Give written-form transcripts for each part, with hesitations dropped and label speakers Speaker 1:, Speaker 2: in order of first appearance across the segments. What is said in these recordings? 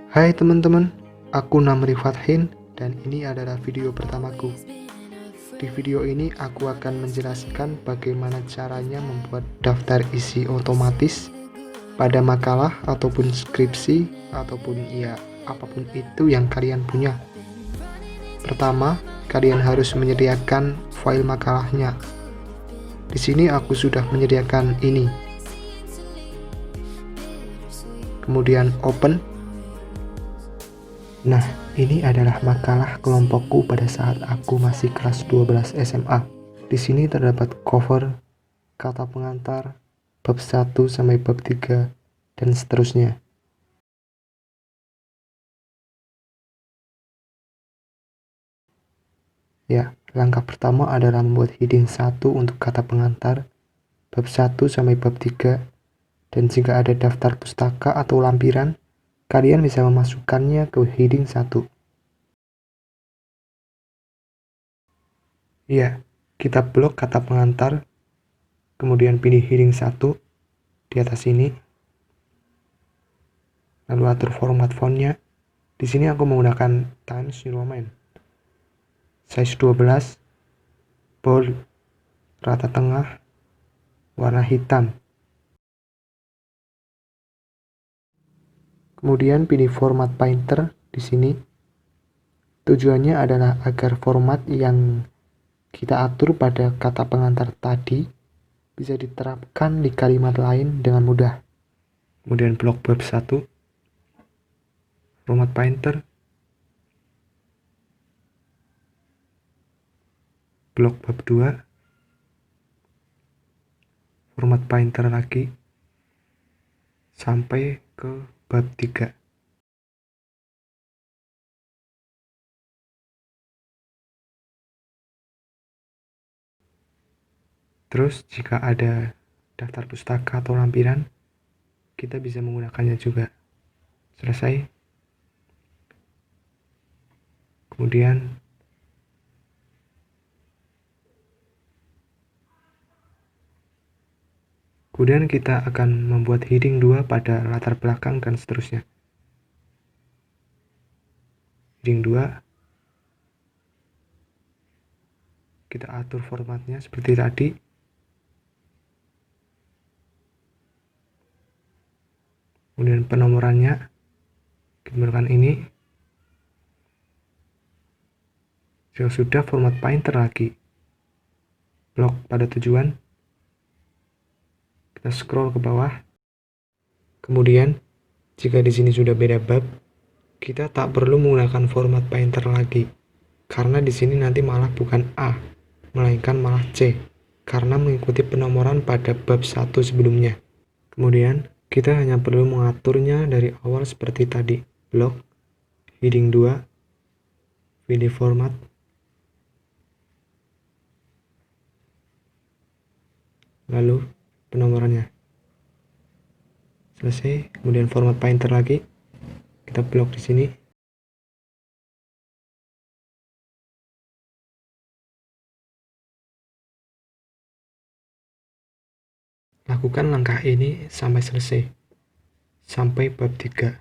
Speaker 1: Hai teman-teman, aku Namri Fathin dan ini adalah video pertamaku. Di video ini aku akan menjelaskan bagaimana caranya membuat daftar isi otomatis pada makalah ataupun skripsi ataupun apapun itu yang kalian punya. Pertama, kalian harus menyediakan file makalahnya. Di sini aku sudah menyediakan ini. Kemudian open. Nah, ini adalah makalah kelompokku pada saat aku masih kelas 12 SMA. Di sini terdapat cover, kata pengantar, bab 1 sampai bab 3, dan seterusnya. Ya, langkah pertama adalah membuat heading 1 untuk kata pengantar, bab 1 sampai bab 3, dan jika ada daftar pustaka atau lampiran, kalian bisa memasukkannya ke heading 1. Ya, kita blok kata pengantar, kemudian pilih heading 1 di atas ini, lalu atur format fontnya. Di sini aku menggunakan Times New Roman, size 12, bold, rata tengah, warna hitam. Kemudian pilih format painter di sini. Tujuannya adalah agar format yang kita atur pada kata pengantar tadi bisa diterapkan di kalimat lain dengan mudah. Kemudian blok bab 1, format painter, blok bab 2, format painter lagi, sampai ke bab 3. Terus jika ada daftar pustaka atau lampiran, kita bisa menggunakannya juga. Selesai. Kemudian kita akan membuat heading 2 pada latar belakang dan seterusnya. Heading 2 kita atur formatnya seperti tadi. Kemudian penomorannya kita gunakan ini. Jika sudah, format painter lagi, blok pada tujuan, kita scroll ke bawah. Kemudian jika di sini sudah beda bab, kita tak perlu menggunakan format painter lagi, karena di sini nanti malah bukan A, melainkan malah C, karena mengikuti penomoran pada bab 1 sebelumnya. Kemudian kita hanya perlu mengaturnya dari awal seperti tadi. Blok, heading 2, pilih format, lalu penomorannya. Selesai. Kemudian format painter lagi, kita blok di sini. Lakukan langkah ini sampai selesai, sampai bab 3.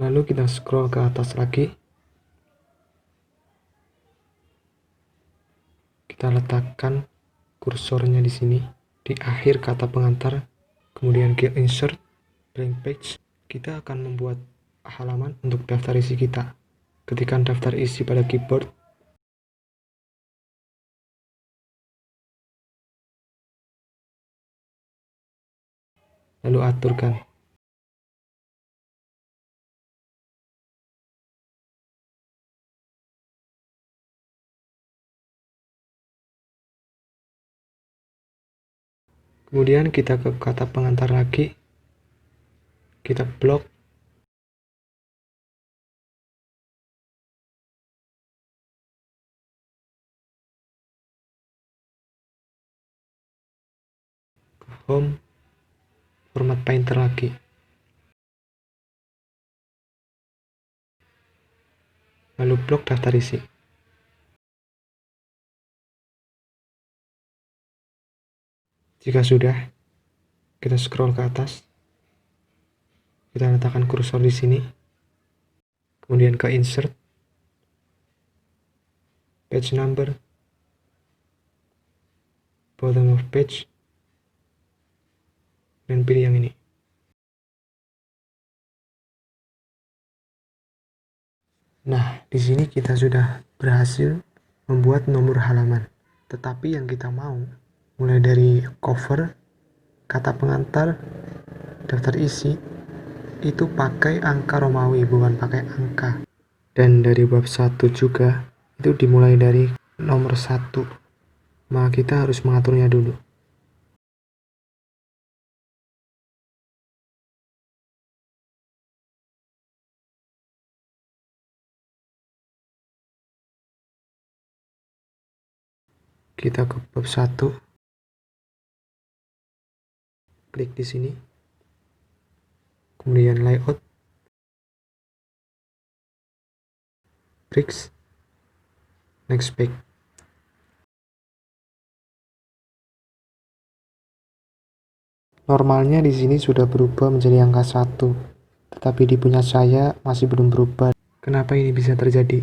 Speaker 1: Lalu kita scroll ke atas lagi. Kita letakkan kursornya di sini, di akhir kata pengantar. Kemudian klik insert, blank page. Kita akan membuat halaman untuk daftar isi kita. Ketikkan daftar isi pada keyboard. Lalu aturkan. Kemudian kita ke kata pengantar lagi. Kita blok. Ke home, format painter lagi. Lalu blok daftar isi. Jika sudah, kita scroll ke atas. Kita letakkan kursor di sini. Kemudian ke insert, page number, bottom of page, dan pilih yang ini. Nah, di sini kita sudah berhasil membuat nomor halaman. Tetapi yang kita mau, mulai dari cover, kata pengantar, daftar isi, itu pakai angka Romawi, bukan pakai angka. Dan dari bab 1 juga, itu dimulai dari nomor 1. Maka kita harus mengaturnya dulu. Kita ke bab 1. Klik di sini. Kemudian layout, bricks, next page. Normalnya di sini sudah berubah menjadi angka 1, tetapi di punya saya masih belum berubah. Kenapa ini bisa terjadi?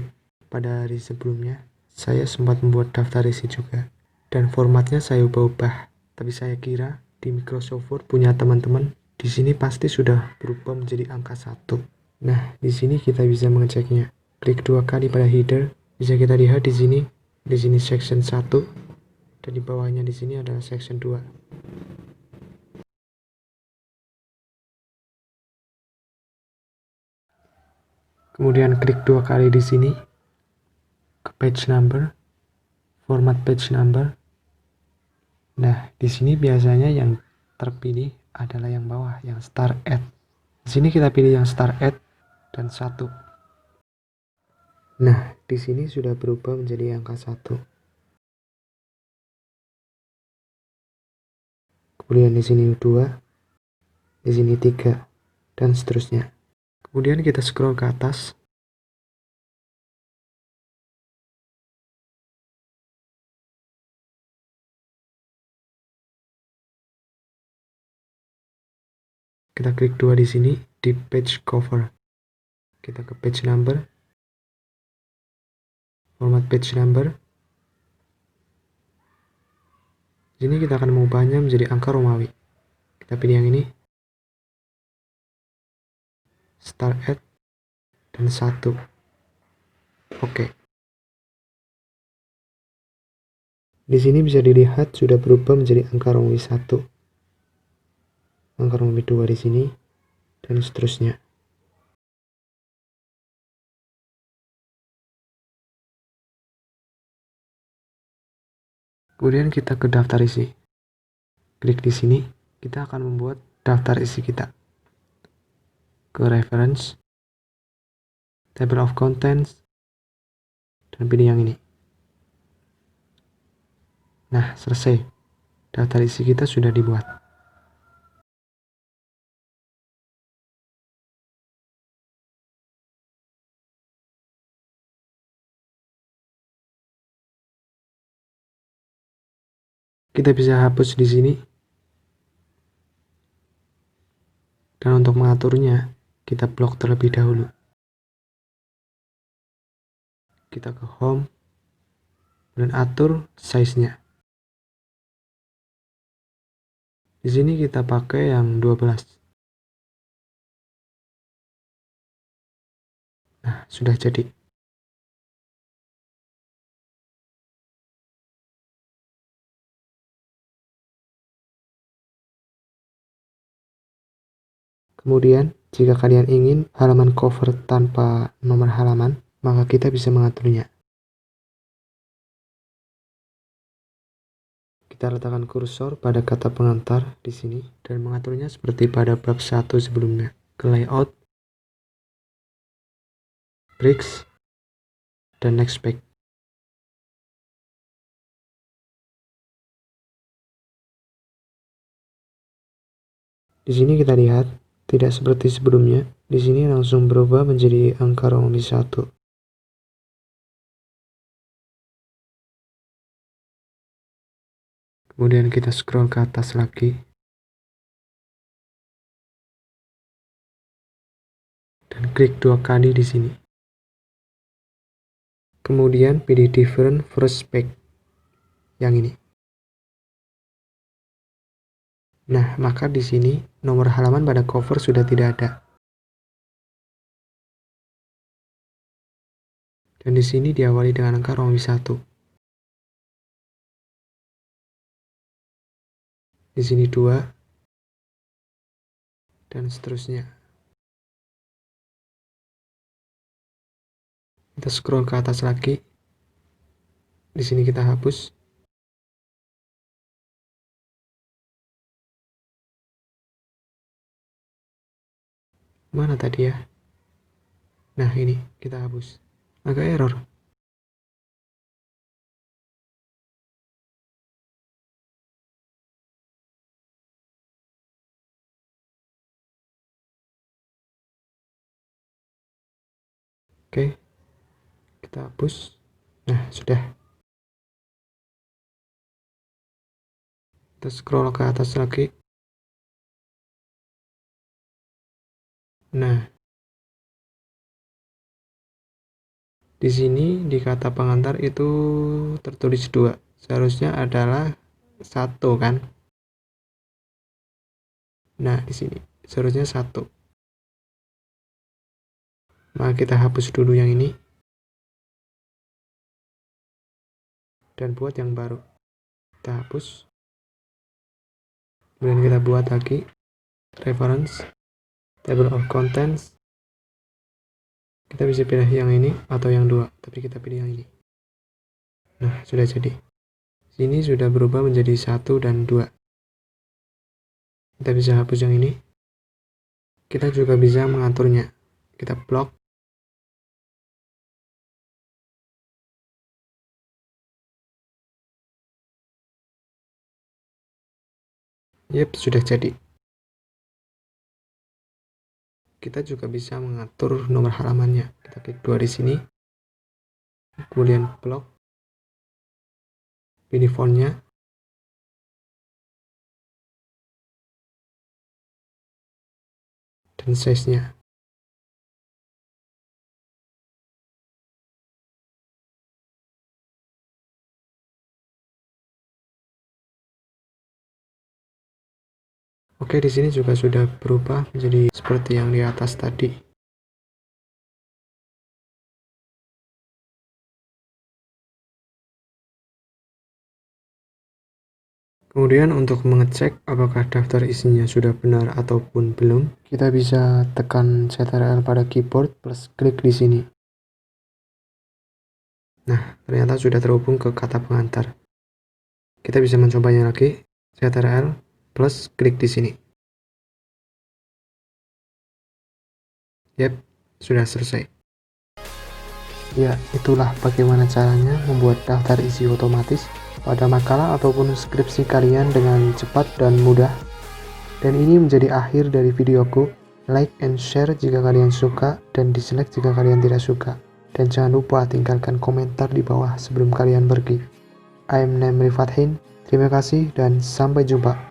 Speaker 1: Pada hari sebelumnya, saya sempat membuat daftar isi juga, dan formatnya saya ubah-ubah. Tapi saya kira di Microsoft Word punya teman-teman di sini pasti sudah berubah menjadi angka 1. Nah, di sini kita bisa mengeceknya. Klik 2 kali pada header, bisa kita lihat di sini section 1, dan di bawahnya di sini adalah section 2. Kemudian klik 2 kali di sini ke page number, format page number. Nah, di sini biasanya yang terpilih adalah yang bawah, yang start at. Di sini kita pilih yang start at dan 1. Nah, di sini sudah berubah menjadi angka 1. Kemudian di sini 2, di sini 3, dan seterusnya. Kemudian kita scroll ke atas. Kita klik 2 di sini di page cover. Kita ke page number, format page number. Di sini kita akan mengubahnya menjadi angka Romawi. Kita pilih yang ini, start at, dan 1. Oke. Di sini bisa dilihat sudah berubah menjadi angka Romawi 1, angka Romawi 2 di sini, dan seterusnya. Kemudian kita ke daftar isi. Klik di sini, kita akan membuat daftar isi kita. Ke reference, table of contents, dan pilih yang ini. Nah, selesai. Daftar isi kita sudah dibuat. Kita bisa hapus di sini. Dan untuk mengaturnya, kita blok terlebih dahulu. Kita ke home, dan atur size-nya. Di sini kita pakai yang 12. Nah, sudah jadi. Kemudian, jika kalian ingin halaman cover tanpa nomor halaman, maka kita bisa mengaturnya. Kita letakkan kursor pada kata pengantar di sini dan mengaturnya seperti pada bab 1 sebelumnya. Ke layout, bricks, dan next page. Di sini kita lihat tidak seperti sebelumnya. Di sini langsung berubah menjadi angka Romawi 1. Kemudian kita scroll ke atas lagi. Dan klik 2 kali di sini. Kemudian pilih different first page. Yang ini. Nah, maka di sini nomor halaman pada cover sudah tidak ada. Dan di sini diawali dengan angka Romawi 1. Di sini 2. Dan seterusnya. Kita scroll ke atas lagi. Di sini kita hapus. Mana tadi ya? Nah, ini kita hapus. Agak error. Oke. Kita hapus. Nah, sudah. Kita scroll ke atas lagi. Nah, di sini di kata pengantar itu tertulis 2. Seharusnya adalah 1 kan? Nah, di sini seharusnya 1. Maka kita hapus dulu yang ini. Dan buat yang baru. Kita hapus. Kemudian kita buat lagi reference, table of contents. Kita bisa pilih yang ini atau yang 2, tapi kita pilih yang ini. Nah, sudah jadi. Sini sudah berubah menjadi 1 dan 2. Kita bisa hapus yang ini. Kita juga bisa mengaturnya. Kita blok. Yep, sudah jadi. Kita juga bisa mengatur nomor halamannya. Kita klik 2 di sini. Kemudian blok. Pilih fontnya. Dan size-nya. Oke, di sini juga sudah berubah menjadi seperti yang di atas tadi. Kemudian untuk mengecek apakah daftar isinya sudah benar ataupun belum, kita bisa tekan Ctrl pada keyboard plus klik di sini. Nah, ternyata sudah terhubung ke kata pengantar. Kita bisa mencobanya lagi, Ctrl plus klik di sini. Yap, sudah selesai. Ya, itulah bagaimana caranya membuat daftar isi otomatis pada makalah ataupun skripsi kalian dengan cepat dan mudah. Dan ini menjadi akhir dari videoku. Like and share jika kalian suka dan dislike jika kalian tidak suka. Dan jangan lupa tinggalkan komentar di bawah sebelum kalian pergi. I am Namri Fathin. Terima kasih dan sampai jumpa.